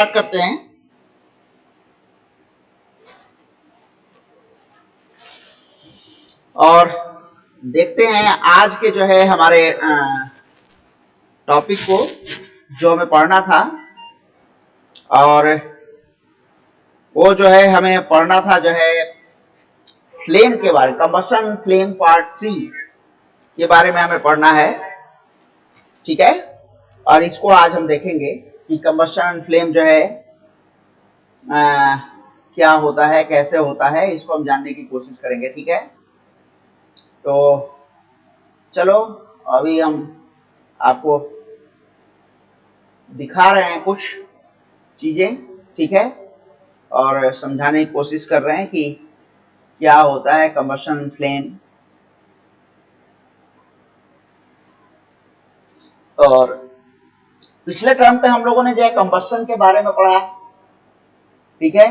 Start करते हैं। और देखते हैं आज के जो है हमारे टॉपिक को जो हमें पढ़ना था। और वो जो है हमें पढ़ना था जो है फ्लेम के बारे, कंबशन फ्लेम पार्ट 3 के बारे में हमें पढ़ना है। ठीक है, और इसको आज हम देखेंगे कि कंबशन फ्लेम जो है क्या होता है, कैसे होता है, इसको हम जानने की कोशिश करेंगे। ठीक है, तो चलो अभी हम आपको दिखा रहे हैं कुछ चीजें। ठीक है, और समझाने की कोशिश कर रहे हैं कि क्या होता है कंबशन फ्लेम। और पिछले टर्म पे हम लोगों ने जो है कंबशन के बारे में पढ़ा। ठीक है,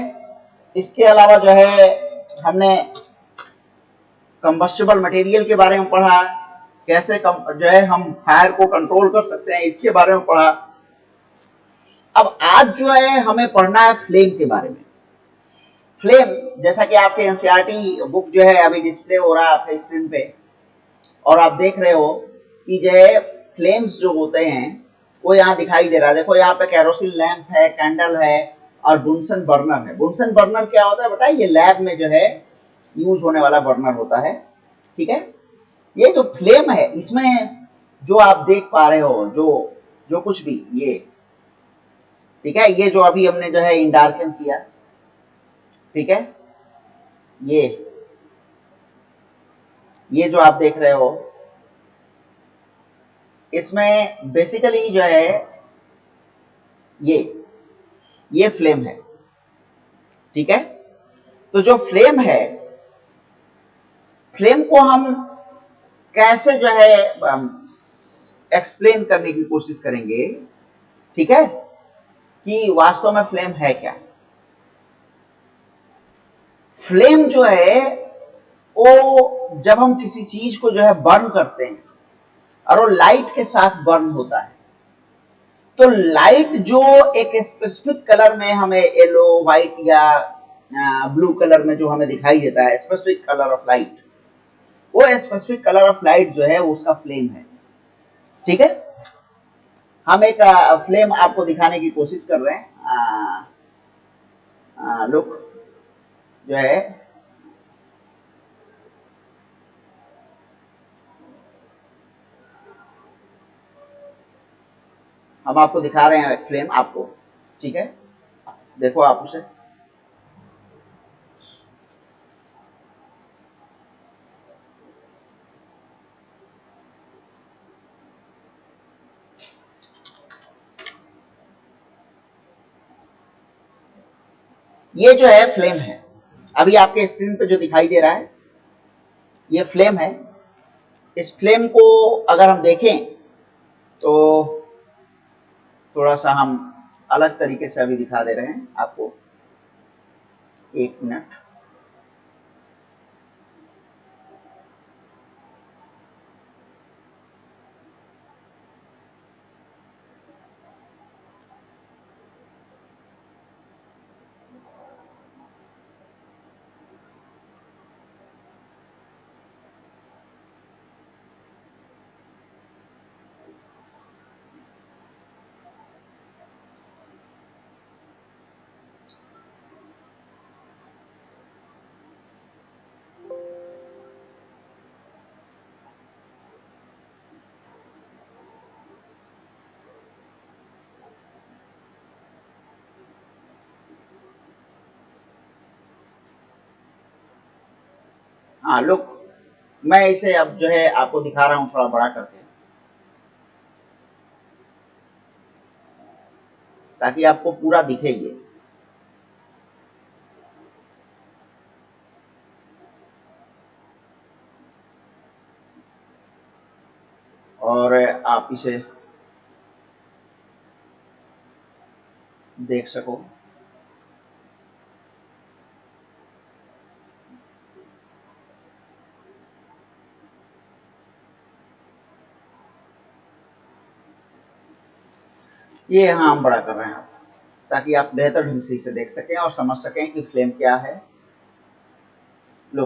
इसके अलावा जो है हमने कंबस्टिबल मटेरियल के बारे में पढ़ा, कैसे जो है हम फायर को कंट्रोल कर सकते हैं, इसके बारे में पढ़ा। अब आज जो है हमें पढ़ना है फ्लेम के बारे में। फ्लेम, जैसा कि आपके एनसीईआरटी बुक जो है अभी डिस्प्ले हो रहा है आपके स्क्रीन पे, और आप देख रहे हो कि जो है फ्लेम्स जो होते हैं वो यहाँ दिखाई दे रहा है। देखो यहाँ पे कैरोसिन लैंप है, कैंडल है और बुनसन बर्नर है। बुनसन बर्नर क्या होता है बताइए? ये लैब में जो है यूज होने वाला बर्नर होता है। ठीक है, ये जो फ्लेम है इसमें जो आप देख पा रहे हो, जो कुछ भी ये, ठीक है, ये जो अभी हमने जो है इंडार्कन किया, ठीक है, ये जो आप देख रहे हो इसमें बेसिकली जो है ये फ्लेम है। ठीक है, तो जो फ्लेम है, फ्लेम को हम कैसे जो है एक्सप्लेन करने की कोशिश करेंगे। ठीक है, कि वास्तव में फ्लेम है क्या। फ्लेम जो है वो जब हम किसी चीज को जो है बर्न करते हैं और वो लाइट के साथ बर्न होता है, तो लाइट जो एक स्पेसिफिक कलर में हमें येलो, व्हाइट या ब्लू कलर में जो हमें दिखाई देता है, स्पेसिफिक कलर ऑफ लाइट, वो स्पेसिफिक कलर ऑफ लाइट जो है उसका फ्लेम है। ठीक है, हम एक फ्लेम आपको दिखाने की कोशिश कर रहे हैं। लुक जो है हम आपको दिखा रहे हैं फ्लेम आपको। ठीक है, देखो आप उसे। ये जो है फ्लेम है, अभी आपके स्क्रीन पे जो दिखाई दे रहा है ये फ्लेम है। इस फ्लेम को अगर हम देखें तो थोड़ा सा हम अलग तरीके से अभी दिखा दे रहे हैं आपको। एक मिनट। हाँ लुक, मैं इसे अब जो है आपको दिखा रहा हूँ थोड़ा बड़ा करके, ताकि आपको पूरा दिखे ये। और आप इसे देख सको। ये हाँ हम बड़ा कर रहे हैं। ताकि आप बेहतर ढंग से इसे देख सकें और समझ सकें कि फ्लेम क्या है। लो,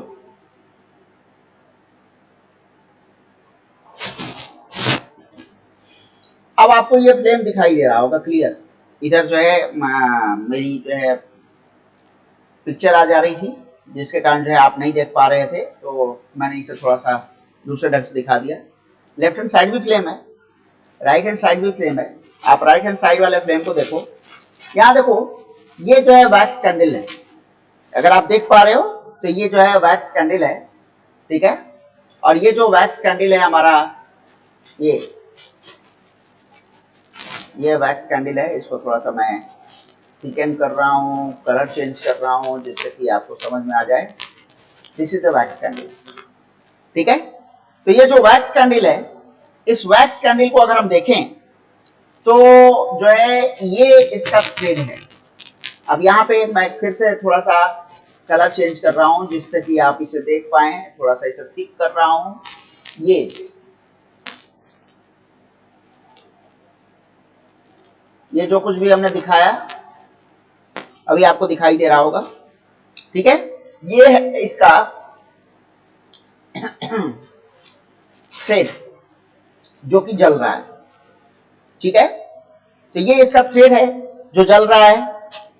अब आपको ये फ्लेम दिखाई दे रहा होगा क्लियर। इधर जो है मेरी जो है पिक्चर आ जा रही थी, जिसके कारण जो है आप नहीं देख पा रहे थे, तो मैंने इसे थोड़ा सा दूसरे ढंग से दिखा दिया। लेफ्ट हैंड साइड भी फ्लेम है, राइट हैंड साइड भी फ्लेम है। आप राइट हैंड साइड वाले फ्लेम को देखो, यहाँ देखो, ये जो है वैक्स कैंडल है। अगर आप देख पा रहे हो तो ये जो है वैक्स कैंडल है, ठीक है। और ये जो वैक्स कैंडल है हमारा, ये वैक्स कैंडल है। इसको थोड़ा सा मैं थिकन कर रहा हूँ, कलर चेंज कर रहा हूँ, जिससे कि आपको समझ में आ जाए। This is the wax candle, ठीक है। तो ये जो वैक्स कैंडल है, इस वैक्स कैंडल को अगर हम देखें तो जो है ये इसका थ्रेड है। अब यहाँ पे मैं फिर से थोड़ा सा कलर चेंज कर रहा हूँ, जिससे कि आप इसे देख पाए। थोड़ा सा इसे थिक कर रहा हूँ। ये जो कुछ भी हमने दिखाया अभी आपको दिखाई दे रहा होगा, ठीक है। ये है इसका थ्रेड जो कि जल रहा है, ठीक है। तो ये इसका थ्रेड है जो जल रहा है।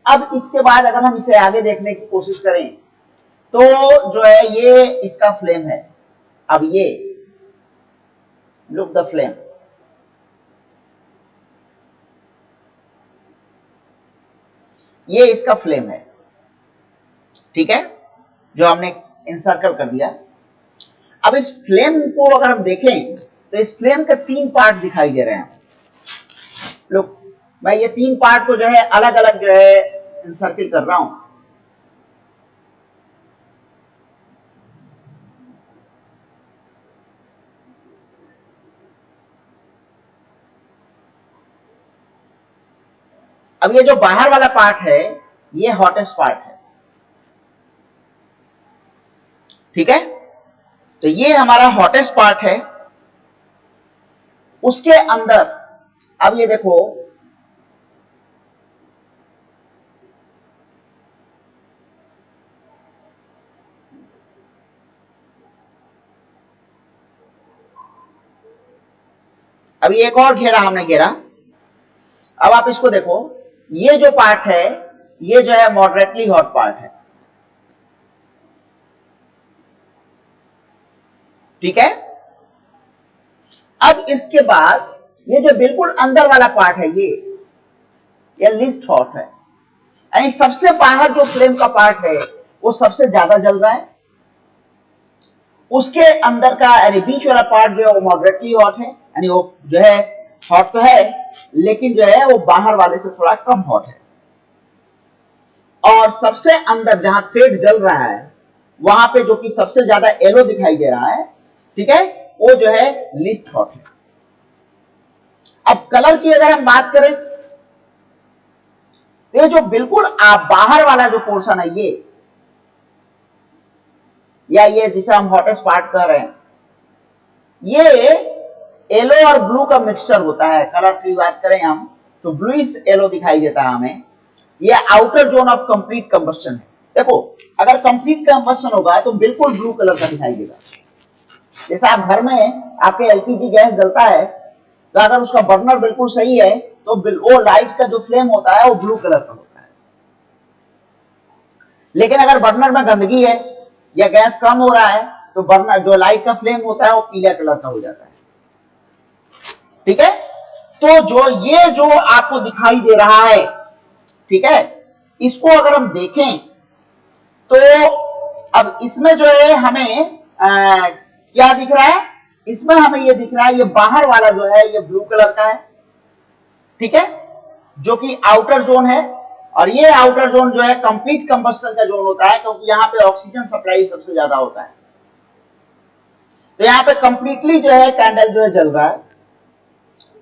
अब इसके बाद अगर हम इसे आगे देखने की कोशिश करें तो जो है ये इसका फ्लेम है। अब ये लुक द फ्लेम, ये इसका फ्लेम है, ठीक है, जो हमने इंसर्कल कर दिया। अब इस फ्लेम को अगर हम देखें तो इस फ्लेम के 3 पार्ट दिखाई दे रहे हैं। लोग, मैं ये 3 पार्ट को जो है अलग अलग जो है इंसर्कल कर रहा हूं। अब ये जो बाहर वाला पार्ट है ये हॉटेस्ट पार्ट है, ठीक है। तो ये हमारा हॉटेस्ट पार्ट है। उसके अंदर अब ये देखो, अब ये एक और घेरा हमने घेरा। अब आप इसको देखो, ये जो पार्ट है ये जो है मॉडरेटली हॉट पार्ट है, ठीक है। अब इसके बाद ये जो बिल्कुल अंदर वाला पार्ट है ये लिस्ट हॉट है, यानी सबसे बाहर जो फ्लेम का पार्ट है वो सबसे ज्यादा जल रहा है। उसके अंदर का यानी बीच वाला पार्ट जो है वो मॉडरेटली हॉट है, यानी वो जो है हॉट तो है लेकिन जो है वो बाहर वाले से थोड़ा कम हॉट है। और सबसे अंदर जहां थ्रेड जल रहा है वहां पे जो कि सबसे ज्यादा येलो दिखाई दे रहा है, ठीक है, वो जो है लीस्ट हॉट है। अब कलर की अगर हम बात करें, ये जो बिल्कुल बाहर वाला जो पोर्शन है ये जिसे हम हॉटेस्ट पार्ट कह रहे हैं, ये येलो और ब्लू का मिक्सचर होता है। कलर की बात करें हम तो ब्लूइश येलो दिखाई देता है हमें। ये outer zone of complete combustion है। देखो, अगर कंप्लीट कंबस्शन होगा तो बिल्कुल ब्लू कलर का दिखाई देगा। जैसे आप घर में आपके एलपीजी गैस जलता है तो अगर उसका बर्नर बिल्कुल सही है तो वो लाइट का जो फ्लेम होता है वो ब्लू कलर का होता है। लेकिन अगर बर्नर में गंदगी है या गैस कम हो रहा है तो बर्नर जो लाइट का फ्लेम होता है वो पीला कलर का हो जाता है, ठीक है। तो ये जो आपको दिखाई दे रहा है, ठीक है, इसको अगर हम देखें तो अब इसमें जो है हमें क्या दिख रहा है, इसमें हमें ये दिख रहा है, ये बाहर वाला जो है ये ब्लू कलर का है, ठीक है, जो कि आउटर जोन है। और ये आउटर जोन जो है कंप्लीट कंबस्शन का जोन होता है, क्योंकि यहाँ पे ऑक्सीजन सप्लाई सबसे ज्यादा होता है। तो यहाँ पे कंप्लीटली जो है कैंडल जो है जल रहा है।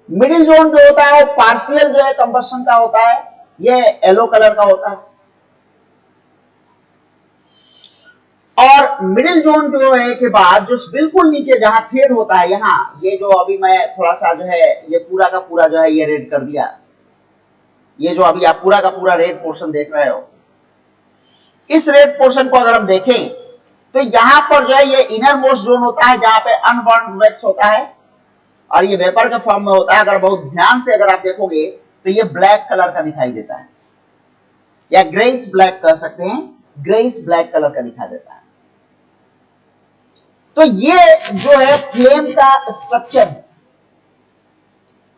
मिडिल जोन जो होता है वो पार्शियल जो है कंबस्शन का होता है, ये येलो कलर का होता है। और मिडिल जोन जो है के बाद जो बिल्कुल नीचे जहां थ्रेड होता है, यहाँ ये जो अभी मैं थोड़ा सा जो है ये पूरा का पूरा जो है ये रेड कर दिया, ये जो अभी आप पूरा का पूरा रेड पोर्शन देख रहे हो, इस रेड पोर्शन को अगर हम देखें तो यहां पर जो है ये इनर मोस्ट जोन होता है जहां पे अनबर्न्ड वैक्स होता है और ये वेपर के फॉर्म में होता है। अगर बहुत ध्यान से अगर आप देखोगे तो ये ब्लैक कलर का दिखाई देता है, या ग्रेइश ब्लैक कह सकते हैं, ग्रेइश ब्लैक कलर का दिखाई देता है। तो ये जो है फ्लेम का स्ट्रक्चर है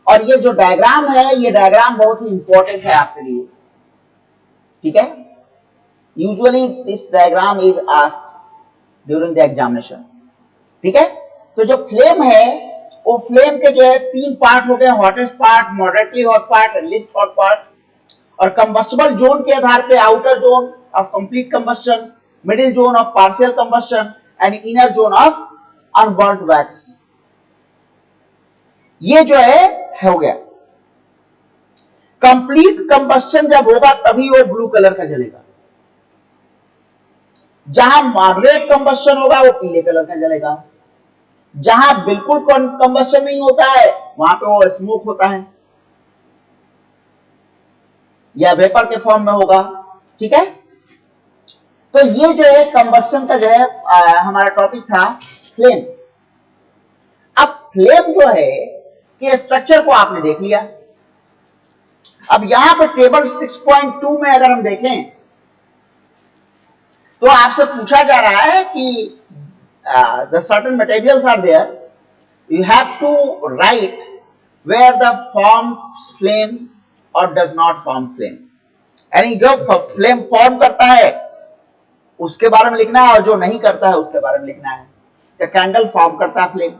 और ये जो डायग्राम है, ये डायग्राम बहुत ही इंपॉर्टेंट है आपके लिए, ठीक है। Usually this diagram is asked during the examination, ठीक है। तो जो फ्लेम है वो फ्लेम के जो है 3 पार्ट हो गए, hottest part, moderately hot part, least hot part. और कंबस्टिबल जोन के आधार पे outer zone of complete combustion, middle zone of partial combustion and inner zone of unburned wax. ये जो है हो गया। कंप्लीट कंबस्शन जब होगा तभी वो ब्लू कलर का जलेगा, जहां मॉडरेट कंबस्शन होगा वो पीले कलर का जलेगा, जहां बिल्कुल कंबस्शन नहीं होता है वहां पे वो स्मोक होता है या वेपर के फॉर्म में होगा, ठीक है। तो ये जो है कंबस्शन का जो है हमारा टॉपिक था फ्लेम। अब फ्लेम जो है कि स्ट्रक्चर को आपने देख लिया। अब यहां पर टेबल 6.2 में अगर हम देखें तो आपसे पूछा जा रहा है कि the certain materials are there, you have to write where the forms flame or does not form flame। यानी जो फ्लेम फॉर्म करता है उसके बारे में लिखना है और जो नहीं करता है उसके बारे में लिखना है। तो कैंडल फॉर्म करता है फ्लेम,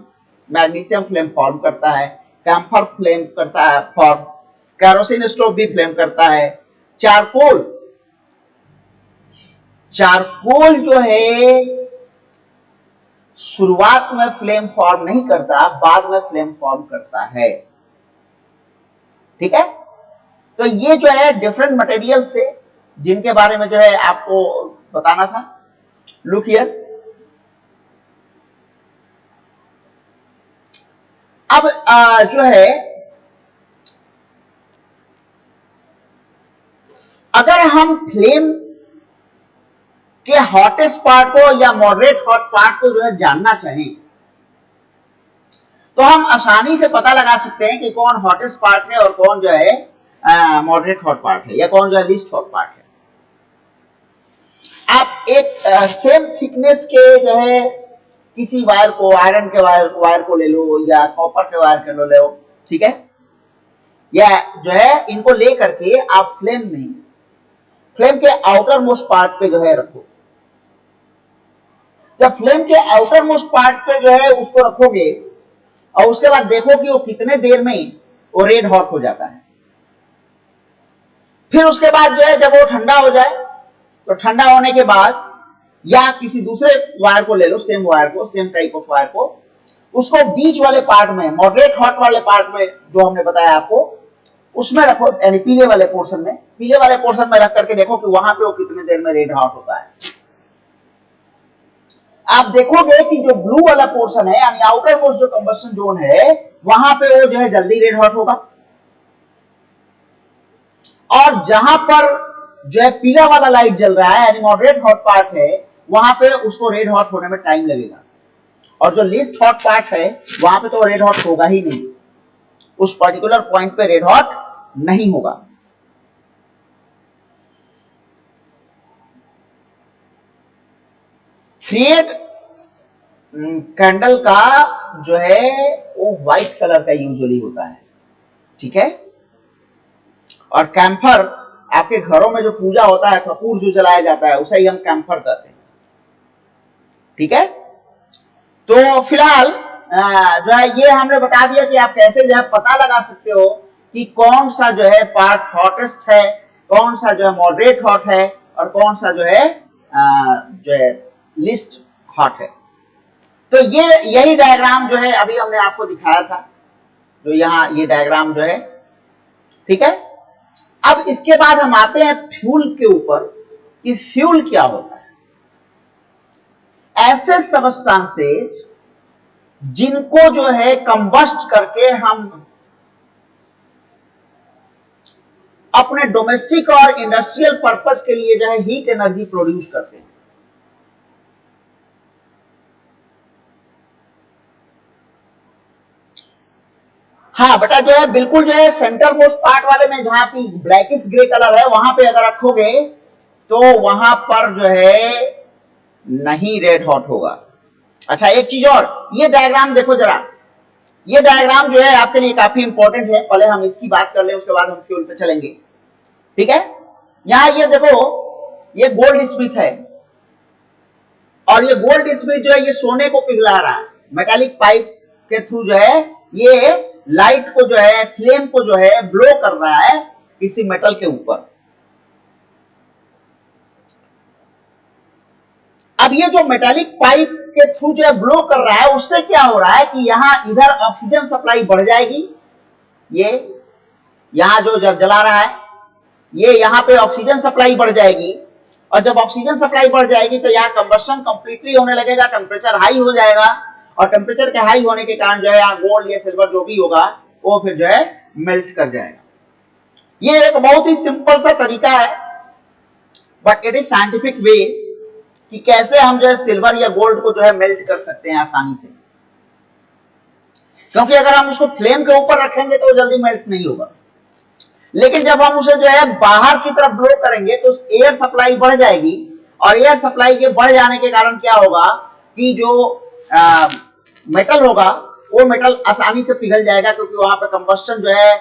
मैग्नीशियम फ्लेम फॉर्म करता है, कैम्फर फ्लेम करता है फॉर्म, कैरोसिन स्टोव भी फ्लेम करता है, चारकोल जो है शुरुआत में फ्लेम फॉर्म नहीं करता, बाद में फ्लेम फॉर्म करता है, ठीक है। तो ये जो है डिफरेंट मटेरियल्स थे जिनके बारे में जो है आपको बताना था। लुक हियर, अब जो है अगर हम फ्लेम के हॉटेस्ट पार्ट को या मॉडरेट हॉट पार्ट को जो है जानना चाहें तो हम आसानी से पता लगा सकते हैं कि कौन हॉटेस्ट पार्ट है और कौन जो है मॉडरेट हॉट पार्ट है या कौन जो है लीस्ट हॉट पार्ट है। आप एक सेम थिकनेस के जो है किसी वायर को, आयरन के वायर को ले लो या कॉपर के वायर को ले लो, ठीक है, या जो है इनको ले करके आप फ्लेम के आउटर मोस्ट पार्ट पे जो है रखो। जब फ्लेम के आउटर मोस्ट पार्ट पे जो है उसको रखोगे और उसके बाद देखो कि वो कितने देर में वो रेड हॉट हो जाता है। फिर उसके बाद जो है जब वो ठंडा हो जाए तो ठंडा होने के बाद या किसी दूसरे वायर को ले लो, सेम वायर को, सेम टाइप ऑफ वायर को, उसको बीच वाले पार्ट में, मॉडरेट हॉट वाले पार्ट में जो हमने बताया आपको, उसमें रखो, यानी पीले वाले पोर्शन में रख करके देखो कि वहां पे वो कितने देर में रेड हॉट होता है। आप देखोगे कि जो ब्लू वाला पोर्शन है यानी आउटर मोस्ट जो कंबस्शन जोन है वहां पे वो जो है जल्दी रेड हॉट होगा, और जहां पर जो है पीला वाला लाइट जल रहा है यानी मॉडरेट हॉट पार्ट है वहां पे उसको रेड हॉट होने में टाइम लगेगा, और जो लीस्ट हॉट पार्ट है वहां पे तो रेड हॉट होगा ही नहीं, उस पर्टिकुलर पॉइंट पे रेड हॉट नहीं होगा। थ्रेड कैंडल का जो है वो व्हाइट कलर का यूजुअली होता है, ठीक है, और कैम्फर आपके घरों में जो पूजा होता है, कपूर जो जलाया जाता है उसे ही हम कैम्फर कहते हैं, ठीक है। तो फिलहाल जो है ये हमने बता दिया कि आप कैसे जो है पता लगा सकते हो कि कौन सा जो है पार्ट हॉटेस्ट है, कौन सा जो है मॉडरेट हॉट है और कौन सा जो है लिस्ट हॉट है। तो यही डायग्राम जो है अभी हमने आपको दिखाया था, जो यहाँ ये डायग्राम जो है, ठीक है। अब इसके बाद हम आते हैं फ्यूल के ऊपर कि फ्यूल क्या होता है। ऐसे सबस्टांसेस जिनको जो है कंबस्ट करके हम अपने डोमेस्टिक और इंडस्ट्रियल पर्पस के लिए जो है हीट एनर्जी प्रोड्यूस करते हैं। हाँ बेटा, जो है बिल्कुल जो है सेंटर मोस्ट पार्ट वाले में जहां पे ब्लैकिश ग्रे कलर है वहां पे अगर रखोगे तो वहां पर जो है नहीं रेड हॉट होगा। अच्छा, एक चीज और, ये डायग्राम देखो जरा, ये डायग्राम जो है आपके लिए काफी इंपॉर्टेंट है। पहले हम इसकी बात कर ले, उसके बाद हम फ्यूल पे चलेंगे, ठीक है। यहां ये देखो, ये गोल्ड स्मिथ है और ये गोल्ड स्मिथ जो है ये सोने को पिघला रहा है। मेटालिक पाइप के थ्रू जो है ये लाइट को जो है, फ्लेम को जो है ब्लो कर रहा है किसी मेटल के ऊपर। अब ये जो मेटालिक पाइप के थ्रू जो है ब्लो कर रहा है, उससे क्या हो रहा है कि यहां इधर ऑक्सीजन सप्लाई बढ़ जाएगी। ये यहां जो जला रहा है ये यहां पे ऑक्सीजन सप्लाई बढ़ जाएगी, और जब ऑक्सीजन सप्लाई बढ़ जाएगी तो यहाँ कंबशन कंप्लीटली होने लगेगा, टेम्परेचर हाई हो जाएगा, और टेम्परेचर के हाई होने के कारण जो है यहाँ गोल्ड या सिल्वर जो भी होगा वो फिर जो है मेल्ट कर जाएगा। ये एक बहुत ही सिंपल सा तरीका है, but it is scientific way कि कैसे हम जो है सिल्वर या गोल्ड को जो है मेल्ट कर सकते हैं आसानी से। क्योंकि अगर हम उसको फ्लेम के ऊपर रखेंगे तो जल्दी मेल्ट नहीं होगा, लेकिन जब हम उसे जो है बाहर की तरफ ब्लो करेंगे तो एयर सप्लाई बढ़ जाएगी, और एयर सप्लाई के बढ़ जाने के कारण क्या होगा कि जो मेटल होगा वो मेटल आसानी से पिघल जाएगा, क्योंकि वहां पे कंबस्टन जो है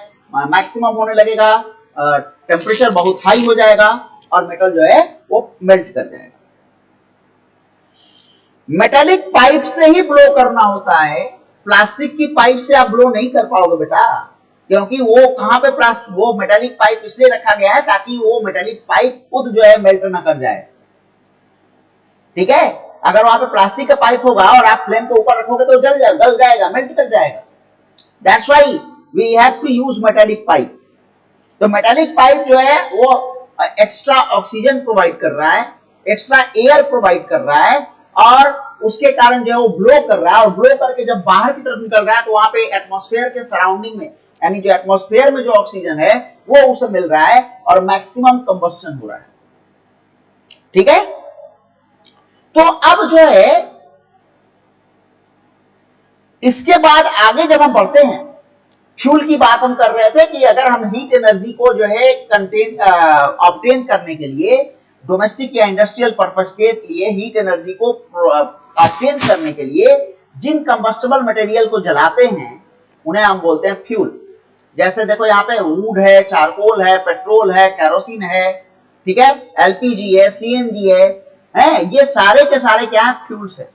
मैक्सिमम होने लगेगा, टेम्परेचर बहुत हाई हो जाएगा और मेटल जो है वो मेल्ट कर जाएगा। मेटालिक पाइप से ही ब्लो करना होता है, प्लास्टिक की पाइप से आप ब्लो नहीं कर पाओगे बेटा, क्योंकि वो कहां पे प्लास्टिक, वो मेटालिक पाइप इसलिए रखा गया है ताकि वो मेटालिक पाइप खुद जो है मेल्ट ना कर जाए, ठीक है। अगर वहां पे प्लास्टिक का पाइप होगा और आप फ्लेम के ऊपर रखोगे तो जल जाएगा, गल जाएगा, मेल्ट कर जाएगा। That's why we have to use metallic pipe. तो मेटालिक पाइप जो है वो एक्स्ट्रा ऑक्सीजन प्रोवाइड कर रहा है, एक्स्ट्रा एयर प्रोवाइड कर रहा है, और उसके कारण जो है वो ब्लो कर रहा है, और ब्लो करके जब बाहर की तरफ निकल रहा है तो वहां पे एटमॉस्फेयर के सराउंडिंग में, यानी जो एटमॉस्फेयर में जो ऑक्सीजन है वो उसे मिल रहा है और मैक्सिमम कंबस्टन हो रहा है, ठीक है। तो अब जो है इसके बाद आगे जब हम बढ़ते हैं, फ्यूल की बात हम कर रहे थे कि अगर हम हीट एनर्जी को जो है ऑब्टेन करने के लिए, डोमेस्टिक या इंडस्ट्रियल पर्पस के लिए हीट एनर्जी को ऑब्टेन करने के लिए जिन कंबस्टेबल मटेरियल को जलाते हैं उन्हें हम बोलते हैं फ्यूल। जैसे देखो यहाँ पे वुड है, चारकोल है, पेट्रोल है, केरोसिन है, ठीक है, एलपीजी है, सीएनजी है, ये सारे के सारे क्या है, फ्यूल्स है।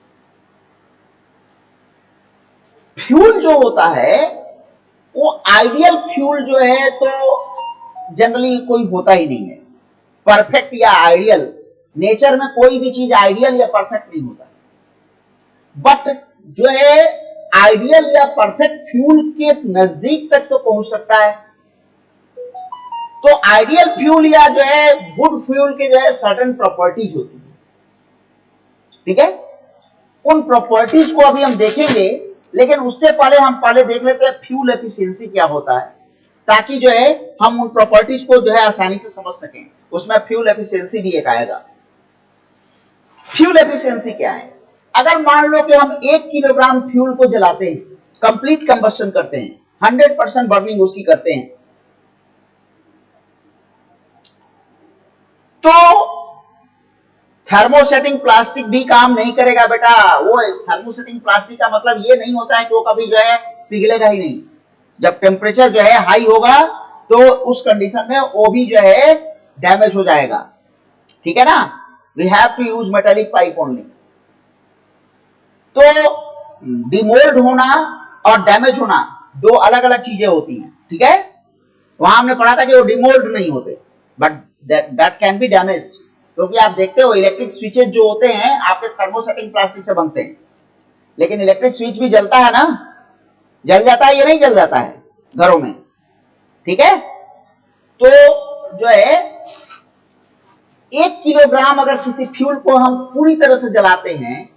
फ्यूल जो होता है वो आइडियल फ्यूल जो है तो जनरली कोई होता ही नहीं है, परफेक्ट या आइडियल। नेचर में कोई भी चीज आइडियल या परफेक्ट नहीं होता, बट जो है आइडियल या परफेक्ट फ्यूल के नजदीक तक तो पहुंच सकता है। तो आइडियल फ्यूल या जो है गुड फ्यूल के जो है सर्टेन प्रॉपर्टीज होती है, ठीक है। उन प्रॉपर्टीज को अभी हम देखेंगे, लेकिन उसके पहले हम देख लेते हैं फ्यूल एफिशिएंसी क्या होता है, ताकि जो है हम उन प्रॉपर्टीज को जो है आसानी से समझ सकें। उसमें फ्यूल एफिशिएंसी भी एक आएगा। फ्यूल एफिशिएंसी क्या है? अगर मान लो कि हम 1 किलोग्राम फ्यूल को जलाते हैं, कंप्लीट कंबस्शन करते हैं, 100% बर्निंग उसकी करते हैं, तो थर्मोसेटिंग प्लास्टिक भी काम नहीं करेगा बेटा। वो थर्मोसेटिंग प्लास्टिक का मतलब ये नहीं होता है कि वो कभी जो है पिघलेगा ही नहीं। जब टेम्परेचर जो है हाई होगा तो उस कंडीशन में वो भी जो है डैमेज हो जाएगा, ठीक है ना। We have to use metallic pipe only. तो डिमोल्ड होना और डैमेज होना दो अलग अलग चीजें होती हैं, ठीक है। वहां हमने पढ़ा था कि वो डिमोल्ड नहीं होते, but that can be damaged, क्योंकि आप देखते हो इलेक्ट्रिक स्विचेस जो होते हैं आपके थर्मोसेटिंग प्लास्टिक से बनते हैं, लेकिन इलेक्ट्रिक स्विच भी जलता है ना, जल जाता है या नहीं जल जाता है घरों में, ठीक है। तो जो है 1 किलोग्राम अगर किसी फ्यूल को हम पूरी तरह से जलाते हैं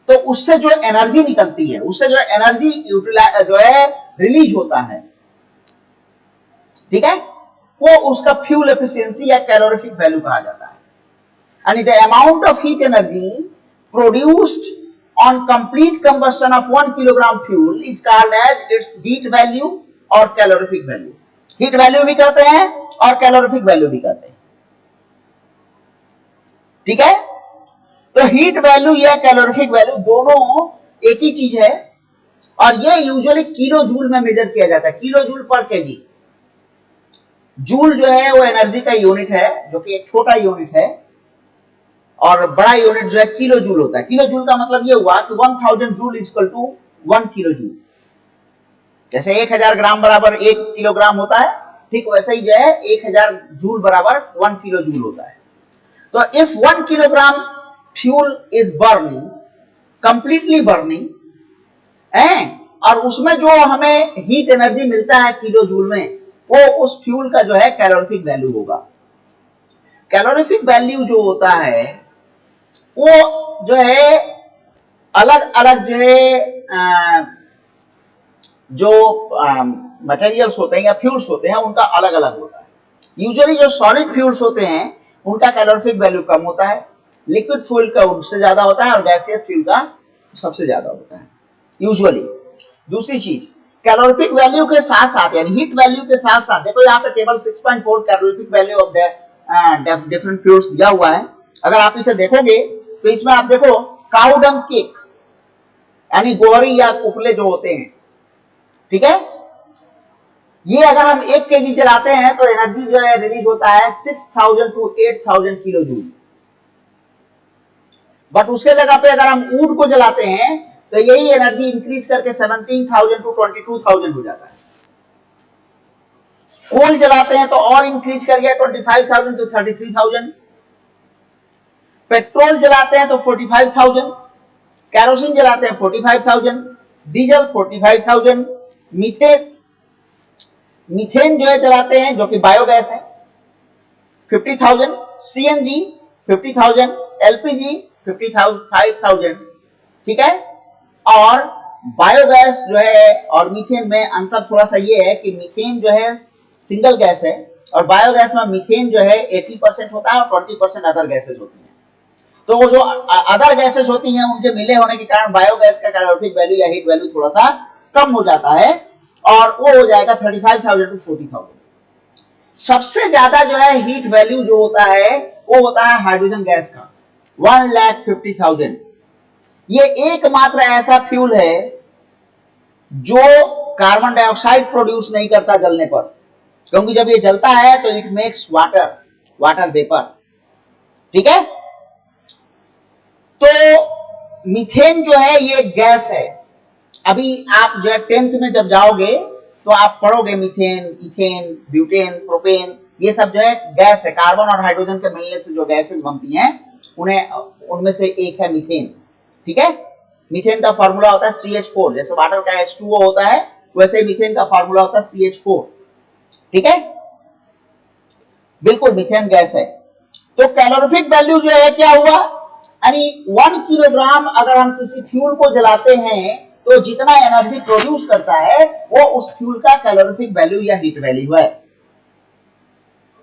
तो उससे जो एनर्जी निकलती है, उससे जो एनर्जी जो है रिलीज होता है, ठीक है। वो उसका फ्यूल एफिशिएंसी या कैलोरीफिक वैल्यू कहा जाता है। And the amount of heat energy produced on complete combustion of 1 kilogram fuel is called as its heat value और calorific value। heat value भी कहते हैं और calorific value भी कहते हैं, ठीक है। तो heat value या calorific value दोनों एक ही चीज है और ये यूजुअली किलो जूल में मेजर किया जाता है, किलो जूल पर केजी। जूल जो है वो एनर्जी का यूनिट है, जो कि एक छोटा यूनिट है, और बड़ा यूनिट जो है किलो जूल होता है। किलो जूल का मतलब ये हुआ कि 1000 joule equal to 1 kilo joule. जैसे 1000 ग्राम बराबर 1 किलोग्राम होता है, ठीक वैसे ही जो है 1000 जूल बराबर 1 किलो जूल होता है। तो if 1 kilogram fuel is burning, completely burning, और उसमें जो हमें हीट एनर्जी मिलता है किलो जूल में, वो उस फ्यूल का जो है कैलोरीफिक वैल्यू होगा। कैलोरीफिक वैल्यू जो होता है वो जो है अलग अलग जो है जो मटेरियल्स होते हैं या फ्यूल्स होते हैं उनका अलग अलग होता है। यूजुअली जो सॉलिड फ्यूल्स होते हैं उनका कैलोरीफिक वैल्यू कम होता है, लिक्विड फ्यूल का उससे ज्यादा होता है और गैसियस फ्यूल का सबसे ज्यादा होता है यूजुअली। दूसरी चीज, कैलोरीफिक वैल्यू के साथ साथ यानी हीट वैल्यू के साथ साथ देखो यहाँ पे table 6.4 calorific value of different fuels दिया हुआ है। अगर आप इसे देखोगे तो इसमें आप देखो काउडंग केक यानी गोहरी या कुपले जो होते हैं, ठीक है, ये अगर हम 1 केजी जलाते हैं तो एनर्जी जो है रिलीज होता है 6000 टू 8000 किलो जूल। बट उसके जगह पे अगर हम ऊड को जलाते हैं तो यही एनर्जी इंक्रीज करके 17000 टू 22000 हो जाता है। कोल जलाते हैं तो और इंक्रीज कर गया 25000 टू 33000। पेट्रोल जलाते हैं तो 45000, कैरोसिन जलाते हैं 45000, डीजल 45000, मीथेन जो है जलाते हैं जो कि बायोगैस है 50000, सीएनजी 50000, एलपीजी 55000, ठीक है। और बायोगैस जो है और मीथेन में अंतर थोड़ा सा ये है कि मीथेन जो है सिंगल गैस है और बायोगैस में मीथेन जो है 80% होता है और 20% अदर गैसेज होती हैं। तो वो जो अदर गैसेज होती हैं उनके मिले होने के कारण बायोगैस का कैलोरीफिक वैल्यू या हीट वैल्यू थोड़ा सा कम हो जाता है और वो हो जाएगा 35000 टू 40000। सबसे ज्यादा जो है हीट वैल्यू जो होता है वो होता है हाइड्रोजन गैस का 1,50,000। ये एकमात्र ऐसा फ्यूल है जो कार्बन डाइऑक्साइड प्रोड्यूस नहीं करता जलने पर, क्योंकि जब ये जलता है तो इट मेक्स वाटर वेपर, ठीक है। तो मीथेन जो है ये गैस है। अभी आप जो है 10th में जब जाओगे तो आप पढ़ोगे मीथेन, इथेन, ब्यूटेन, प्रोपेन, ये सब जो है गैस है। कार्बन और हाइड्रोजन के मिलने से जो गैसेस बनती हैं उनमें से एक है मीथेन, ठीक है। मीथेन का फार्मूला होता है CH4, जैसे वाटर का H2O होता है वैसे मीथेन का फार्मूला होता है CH4, ठीक है। बिल्कुल मीथेन गैस है। तो कैलोरीफिक वैल्यू जो है क्या हुआ, यानी 1 किलोग्राम अगर हम किसी फ्यूल को जलाते हैं तो जितना एनर्जी प्रोड्यूस करता है वो उस फ्यूल का कैलोरीफिक वैल्यू या हीट वैल्यू है।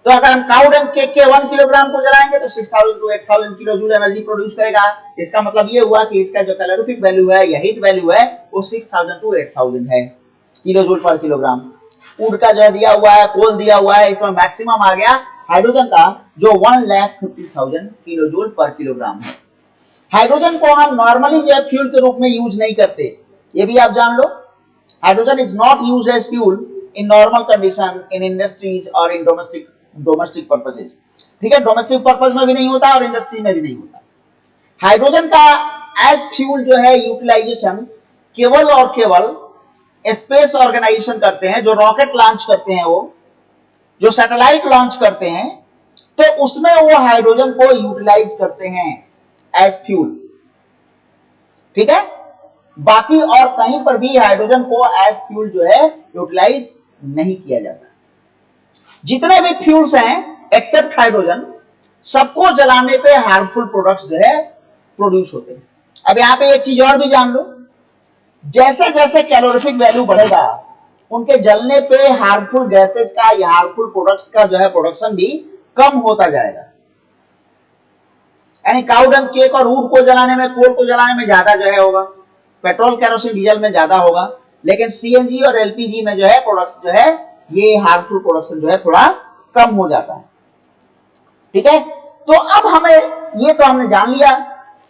तो अगर हम काउडंग केक के 1 किलोग्राम को जलाएंगे तो 6000 to 8000 kilo joule energy produce करेगा। इसका मतलब ये हुआ कि इसका जो कैलोरीफिक वैल्यू है या हीट वैल्यू है वो 6000 टू 8000 है किलो जूल पर किलोग्राम। वुड का जो दिया हुआ है, कोल दिया हुआ है, इसमें मैक्सिमम आ गया हाइड्रोजन का जो 1,50,000 किलो जूल पर किलोग्राम है। हाइड्रोजन को हम नॉर्मली जो है फ्यूल के रूप में यूज नहीं करते, ये भी आप जान लो। Hydrogen is not used as fuel in normal condition in industries or in domestic purposes, ठीक है। डोमेस्टिक पर्पस में भी नहीं होता और इंडस्ट्री में भी नहीं होता। हाइड्रोजन का एज फ्यूल जो है यूटिलाइजेशन केवल और केवल स्पेस ऑर्गेनाइजेशन करते हैं, जो रॉकेट लॉन्च करते हैं, वो जो सैटेलाइट लॉन्च करते हैं, तो उसमें वो हाइड्रोजन को यूटिलाइज करते हैं एज फ्यूल, ठीक है। बाकी और कहीं पर भी हाइड्रोजन को एज फ्यूल जो है यूटिलाइज नहीं किया जाता। जितने भी फ्यूल्स हैं एक्सेप्ट हाइड्रोजन, सबको जलाने पे हार्मफुल प्रोडक्ट्स जो है प्रोड्यूस होते हैं। अब यहां पे एक चीज और भी जान लो, जैसे जैसे कैलोरीफिक वैल्यू बढ़ेगा उनके जलने पे हार्मफुल गैसेज का या हार्मफुल प्रोडक्ट्स का जो है प्रोडक्शन भी कम होता जाएगा। यानी काऊ डंग केक और वुड को जलाने में, कोल को जलाने में ज्यादा जो है होगा, पेट्रोल केरोसिन डीजल में ज्यादा होगा, लेकिन सीएनजी और एलपीजी में जो है प्रोडक्ट्स जो है ये हार्मफुल प्रोडक्शन जो है थोड़ा कम हो जाता है। ठीक है, तो अब हमें ये तो हमने जान लिया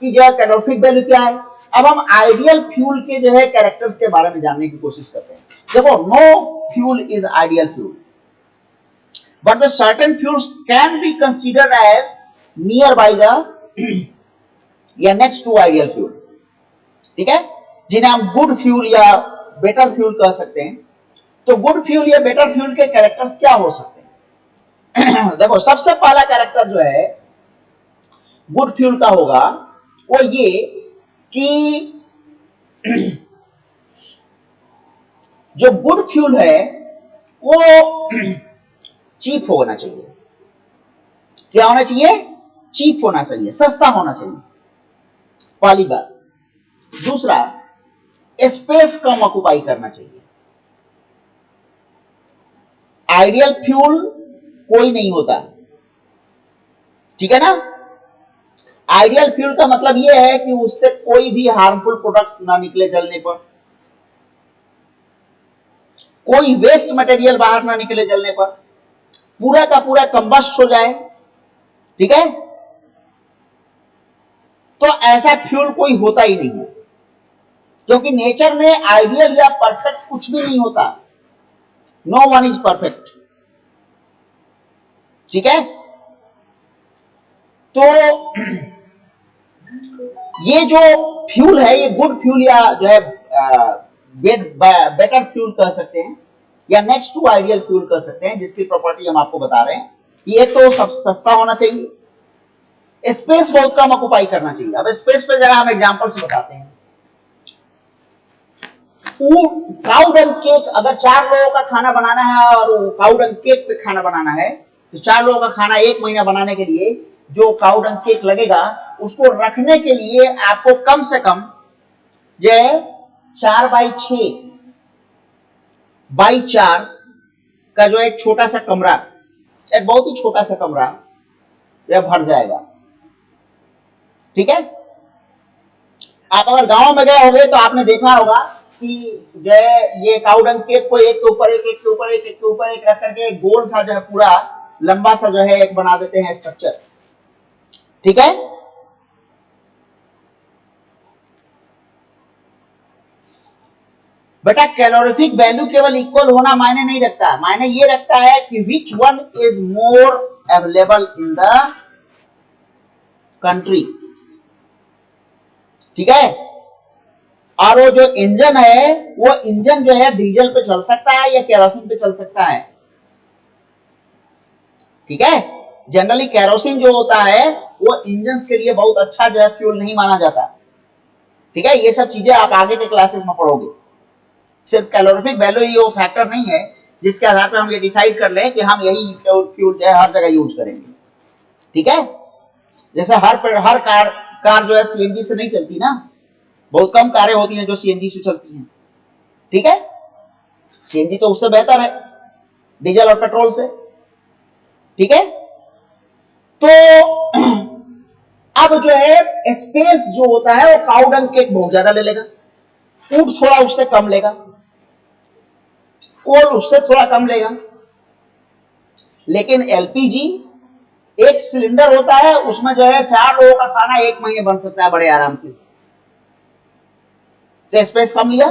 कि जो है कैलोरीफिक वैल्यू क्या है। अब हम आइडियल फ्यूल के जो है कैरेक्टर्स के बारे में जानने की कोशिश करते हैं। देखो, no fuel is ideal fuel, but the certain fuels can be considered as near by the या नेक्स्ट टू आइडियल फ्यूल। ठीक है, जिन्हें हम गुड फ्यूल या बेटर फ्यूल कह सकते हैं। तो गुड फ्यूल या बेटर फ्यूल के कैरेक्टर्स क्या हो सकते हैं? देखो, सबसे पहला कैरेक्टर जो है गुड फ्यूल का होगा वो ये कि जो गुड फ्यूल है वो चीप होना चाहिए। क्या होना चाहिए? चीप होना चाहिए, सस्ता होना चाहिए, पहली बात। दूसरा, स्पेस कम ऑक्युपाई करना चाहिए। आइडियल फ्यूल कोई नहीं होता, ठीक है ना। आइडियल फ्यूल का मतलब यह है कि उससे कोई भी हार्मफुल प्रोडक्ट्स ना निकले जलने पर, कोई वेस्ट मटेरियल बाहर ना निकले जलने पर, पूरा का पूरा कंबस्ट हो जाए। ठीक है, तो ऐसा फ्यूल कोई होता ही नहीं है, क्योंकि नेचर में आइडियल या परफेक्ट कुछ भी नहीं होता। No one is perfect. ठीक है, तो ये जो फ्यूल है ये गुड फ्यूल या जो है बेटर फ्यूल कह सकते हैं या नेक्स्ट टू आइडियल फ्यूल कह सकते हैं, जिसकी प्रॉपर्टी हम आपको बता रहे हैं। ये तो सब सस्ता होना चाहिए, स्पेस बहुत कम ऑक्युपाई करना चाहिए। अब स्पेस पे जरा हम एग्जांपल से बताते हैं। काऊ डंग केक, अगर 4 लोगों का खाना बनाना है और काऊ डंग केक पे खाना बनाना है, तो 4 लोगों का खाना 1 महीना बनाने के लिए जो काऊ डंग केक लगेगा, उसको रखने के लिए आपको कम से कम जो 4x6x4 का जो एक छोटा सा कमरा, एक बहुत ही छोटा सा कमरा यह भर जाएगा। ठीक है, आप अगर गांव में गए होंगे तो आपने देखा होगा कि जो है ये काऊ डंग केक को एक के ऊपर एक, एक के ऊपर एक, एक के ऊपर एक रख करके एक गोल सा जो है पूरा लंबा सा जो है एक बना देते हैं स्ट्रक्चर। ठीक है, बेटा कैलोरीफिक वैल्यू केवल इक्वल होना मायने नहीं रखता, मायने ये रखता है कि which one is more available in the country. ठीक है, और वो जो इंजन है वो इंजन जो है डीजल पे चल सकता है या केरोसिन पे चल सकता है। ठीक है, जनरली केरोसिन जो होता है वो इंजन के लिए बहुत अच्छा जो है फ्यूल नहीं माना जाता। ठीक है, ये सब चीजें आप आगे के क्लासेस में पढ़ोगे। सिर्फ कैलोरीफिक वैल्यू ही वो फैक्टर नहीं है जिसके आधार पर हम ये डिसाइड कर लें कि हम यही फ्यूल जो है हर जगह यूज करेंगे। ठीक है, जैसे हर कार जो है सीएनजी से नहीं चलती ना, बहुत कम कारें होती हैं जो सीएनजी से चलती हैं। ठीक है, सीएनजी तो उससे बेहतर है डीजल और पेट्रोल से। ठीक है, तो अब जो है स्पेस जो होता है वो काऊ डंग केक बहुत ज्यादा ले लेगा, ऊंट थोड़ा उससे कम लेगा, कोल उससे थोड़ा कम लेगा, लेकिन एलपीजी एक सिलेंडर होता है, उसमें जो है 4 लोगों का खाना 1 महीने बन सकता है बड़े आराम से। तो स्पेस कम लिया।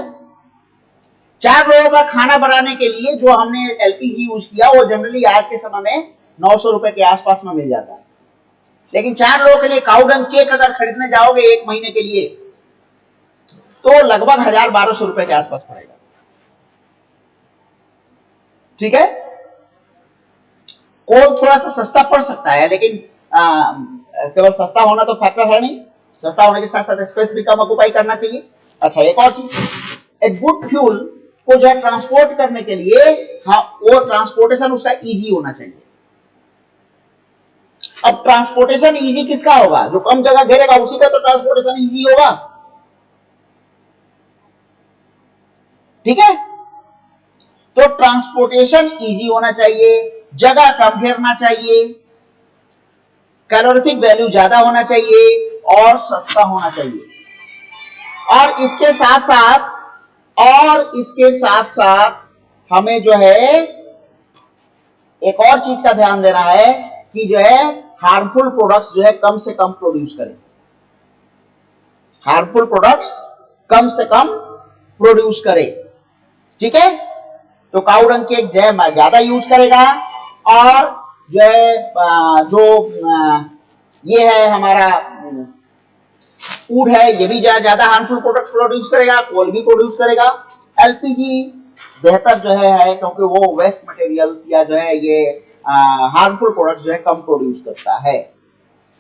4 लोगों का खाना बनाने के लिए जो हमने एलपीजी यूज किया वो जनरली आज के समय में 900 रुपए के आसपास में मिल जाता है, लेकिन 4 लोगों के लिए काऊ डंग केक अगर खरीदने जाओगे 1 महीने के लिए तो लगभग 1000-1200 रुपए के आसपास पड़ेगा। ठीक है, कोल थोड़ा सा सस्ता पड़ सकता है, लेकिन केवल सस्ता होना तो फैक्टर है नहीं, सस्ता होने के साथ साथ स्पेस भी कम ऑक्युपाई करना चाहिए। अच्छा, एक और चीज, एक गुड फ्यूल को जो है ट्रांसपोर्ट करने के लिए वो ट्रांसपोर्टेशन उसका इजी होना चाहिए। अब ट्रांसपोर्टेशन इजी किसका होगा? जो कम जगह घेरेगा उसी का तो ट्रांसपोर्टेशन इजी होगा। ठीक है, तो ट्रांसपोर्टेशन इजी होना चाहिए, जगह कम घेरना चाहिए, कैलोरीफिक वैल्यू ज्यादा होना चाहिए और सस्ता होना चाहिए। और इसके साथ साथ हमें जो है एक और चीज का ध्यान देना है कि जो है हार्मफुल प्रोडक्ट्स जो है कम से कम प्रोड्यूस करें, हार्मफुल प्रोडक्ट्स कम से कम प्रोड्यूस करें, ठीक है। तो काऊ डंग केक जो है ज्यादा यूज करेगा और जो है ये है हमारा वुड है, ये भी ज्यादा हार्मफुल प्रोडक्ट प्रोड्यूस करेगा, कोल भी प्रोड्यूस करेगा। एलपीजी बेहतर जो है क्योंकि वो वेस्ट मटेरियल्स या जो है ये हार्मफुल प्रोडक्ट्स जो है कम प्रोड्यूस करता है,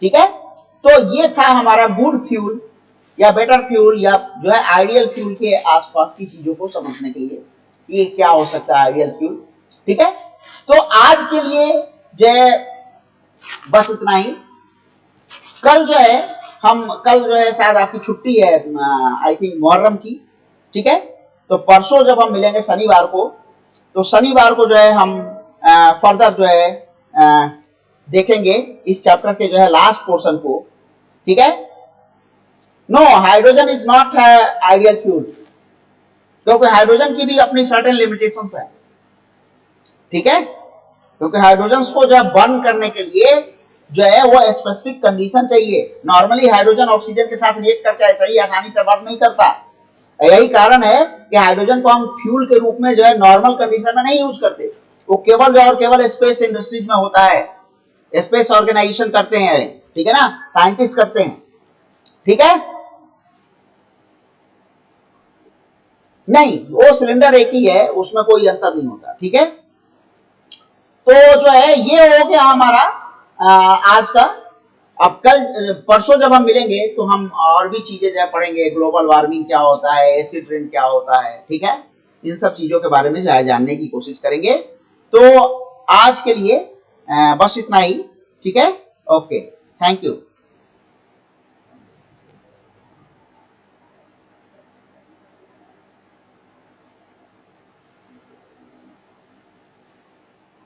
ठीक है। तो ये था हमारा गुड फ्यूल या बेटर फ्यूल या जो है आइडियल फ्यूल के आसपास की चीजों को समझने के लिए ये क्या हो सकता है आइडियल फ्यूल, ठीक है। तो आज के लिए जो है बस इतना ही। कल जो है शायद आपकी छुट्टी है, आई थिंक मुहर्रम की, ठीक है। तो परसों जब हम मिलेंगे शनिवार को, तो शनिवार को जो है हम फर्दर जो है देखेंगे इस चैप्टर के जो है लास्ट पोर्शन को, ठीक है। No, hydrogen is not ideal fuel, क्योंकि हाइड्रोजन की भी अपनी सर्टेन लिमिटेशंस है, ठीक है। क्योंकि हाइड्रोजन को जो है बर्न करने के लिए जो है वो स्पेसिफिक कंडीशन चाहिए। नॉर्मली हाइड्रोजन ऑक्सीजन के साथ रिएक्ट करके ऐसा ही आसानी से बर्न नहीं करता। यही कारण है कि हाइड्रोजन को हम फ्यूल के रूप में जो है नॉर्मल कंडीशन में नहीं यूज करते, वो केवल स्पेस इंडस्ट्रीज में होता है, स्पेस ऑर्गेनाइजेशन करते हैं, ठीक है ना, साइंटिस्ट करते हैं, ठीक है। नहीं, वो सिलेंडर एक ही है, उसमें कोई अंतर नहीं होता, ठीक है। तो जो है ये हो गया हमारा आज का। अब कल परसों जब हम मिलेंगे तो हम और भी चीजें जो है पढ़ेंगे, ग्लोबल वार्मिंग क्या होता है, एसिड रेन क्या होता है, ठीक है। इन सब चीजों के बारे में जानने की कोशिश करेंगे। तो आज के लिए बस इतना ही, ठीक है। Okay, thank you.